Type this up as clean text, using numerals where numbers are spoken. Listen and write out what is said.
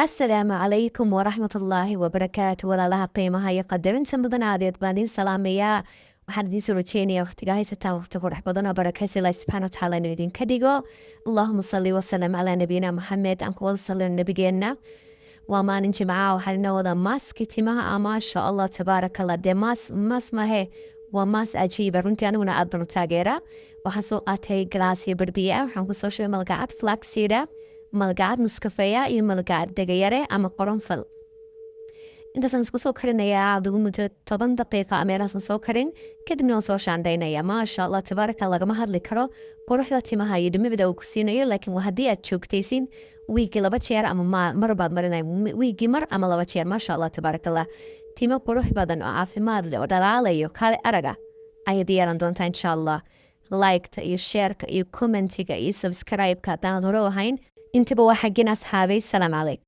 السلام عليكم ورحمة الله وبركاته walaalaha qiimaha iyo qadarinta mudan aadeed baan idin salaamayaa waxaan idiin soo rajeynaya waqtiga haysataan waqti qurux badan oo barakaysi ilahi subxaana watacaala inuu idinka dhigo allahuma salli wasalam calaa nabiyina maxamed aan ku wada sallino nabigeenna waa maalin jimcaha waxaan inoo wada maaski timaha maasha allah tabaaraka allah dee maas mahe waa maas cajiiba runtii aniguna aad baan u taageeraa waxaan soo qaatay galaasyo barbiye ah waxaan kusoo shubay malgacad flaxseeda malgacad nuskafeeya iyo malgacad degayare ama qoronfal intaasaan isku soo karinayaa adugu muddo 10 daqiiqa meelahaasan soo karin kadibna waan soo shaandhaynaya maasha allah tabaaraka lagama hadli karo quruxda timaha iyo dhimibida uu ku siinayo laakiin waa haddii aad joogtaysin wiigii 2 jeer ama mar baad marinay wiigii mar ama 2 jeer maasha allah tabaaraka allah timo qurux badan oo caafimaad leh oo dhalaalayo kale araga ayaad yeelan doontaa insha allah like-ta iyo share-ka iyo commentiga iyo subscribe-ka haddaanad hore u ahayn intaba waa xaggin asxaabay salaam calayk